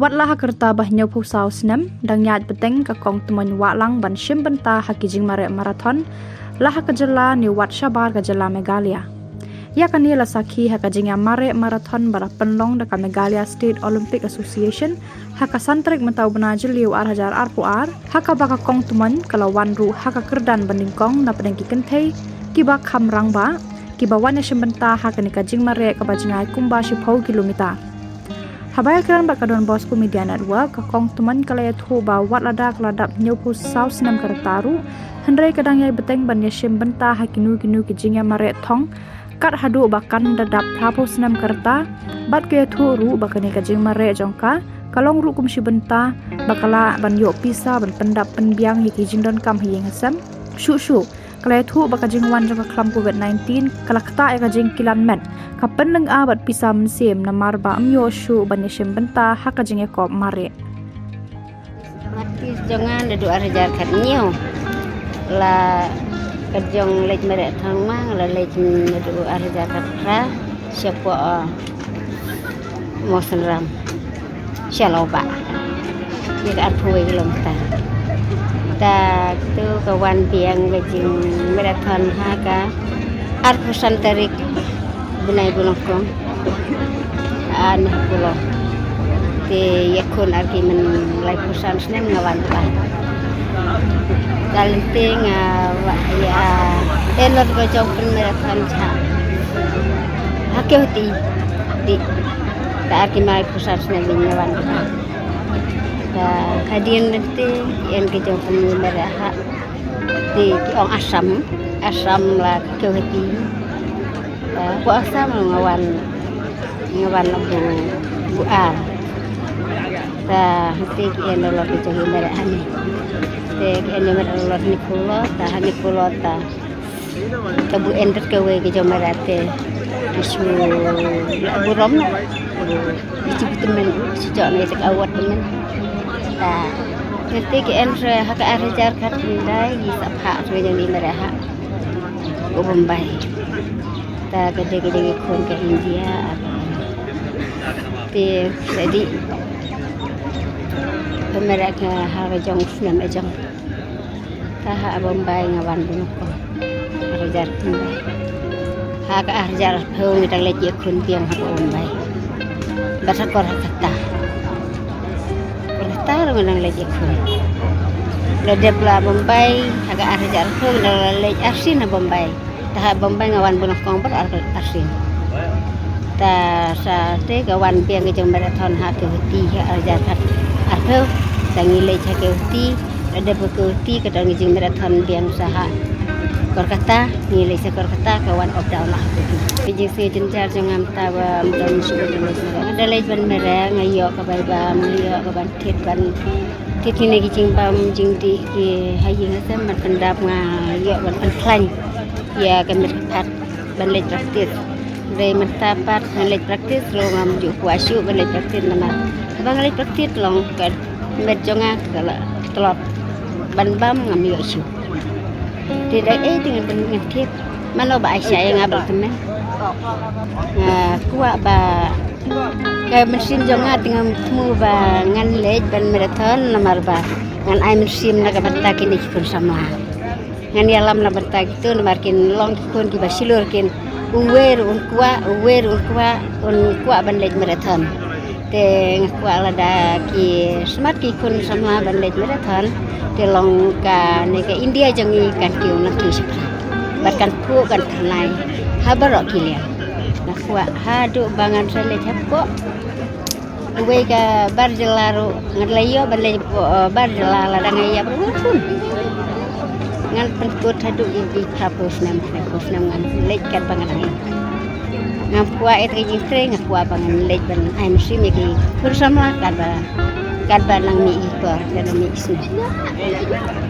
วัดละหักตาบะเนียวผู้สาวสนมดังญาติเปเต็งกะกองตมันวะลังบันชิมบันตาหักจิงมาเรมาราธอนละหักจลานิวัดชาบาร์กจลาเมกาเลียยากันนี้ละสักขีหักจิงยามาเรมาราธอนบาร์ปันลองดักเมกาเลียสเตทโอลิมปิกแอสโซเชชันหักสันตริกมันตาบนาจลิวhajar arpuหักบากกองตมันกะลาวันรูหักกระดันบันดิงกองนับเดงกิกันเทกิบาคำรังบากิบาวันชิมบันตาหักนิกจิงมาเรกบาจิงไอคุมบาชิพาวกิโลเมตรHabaya kiran bakadon Bosco Media Network kakong teman kalaya thu ba wat ladak ladap nyopu saus nam kartaru hendrai kadang yai beteng ban yashim benta hakinu kinu kijingya mare thong kat hadu bakan dadap phapos nam karta bat ke thu ru bakane kajing mare jongka kalong ru kumshi benta bakala ban yo pisa ban pendap penbiang hi kijing don kam hi ngasam shu kalaya thu bakajing wan jongka klam COVID-19 kalakta ya kajing kilan men kapan leng abat pisam sim namar ba amyo shu banyashim benta hakajing ekop mare mati jangan dedu arjar kat nyo la kajong lej mere thang mang la lej dedu arjar kat ra siapa mosenram syaloba dia arpuwe gelom ta tu kawan biang bejing marathon haga arpusan tarik bunai bulongkong aneh pulau te yakun arki men lai pusan snem ngawan pa dalenting ya elor ko jong marathon cha hakeuti di ta arki mai pusan snem ngawan pa ta hadian nanti en ke jong maraha di ong asam la hakeuti puasa ngawan bu ar ta hati kian lo ke jogi mere ani te kian lo ni kulo ta bu ender ke we ke jom merate isu bu rom isu temen si jok ne tak awat temen ta nanti kian re hak arjar kat ndai di sapha re yang di mereha bu Bombay ta gede-gede kon ke India te jadi pemeraka harga jong film ejong ta ha Bombay ngawan bunoko arjar Bombay ha ka arjar hong ta le je kun piang ha Bombay basakor kata ro nang le je kun le depla Bombay ha ka arjar hong le arsin Bombay ta Bombay ngawan bunoko ber arsin ta sa te kawan piang ke jong marathon ha ke ti ha arjar kat artheu sangile cha ke ti ada berkuti ke dang jing marathon piang saha Kolkata nilai sa Kolkata kawan of daw lah pijing se jenjar jangam ta wa mudam sudah ada lej ban merah ngayo ka bai ba ngayo ka ban tit ni gi jing bam jing di ki haying sa man pendap ngayo ban klan ya kan merpat ban lej praktis re mentapat lej praktis lo ngam ju kuasu ban lej praktis mana bang lej praktis long kan met jonga kala telot ban bam ngam yo su tidak dengan dengan tip mana ba saya ngabal temen kuat ba kayak mesin jonga dengan temu ba ngan lej ban marathon nomor ba ngan ai mesin na ka banta kini kun sama ngan yalam na banta gitu nomor kin long kun ki basilur kin uwer un kuat ban lej marathon te kuat lada ki smart ki kun sama ban lej marathon te long ka ne ka India jangi kan kiu na ki sepra barkan pu kan thanai habaro kilia na kuat hadu bangan sele chapko we ka barjelaru ngalayo ban lej barjelala dangaya berpun ngan penkut hadu di kapus nam ngan lej kan bangan ngam kuat et gi tre ngam kuat bangan lej ban ai mesti me ki bersama kan ba nang mi ikor dan mi isna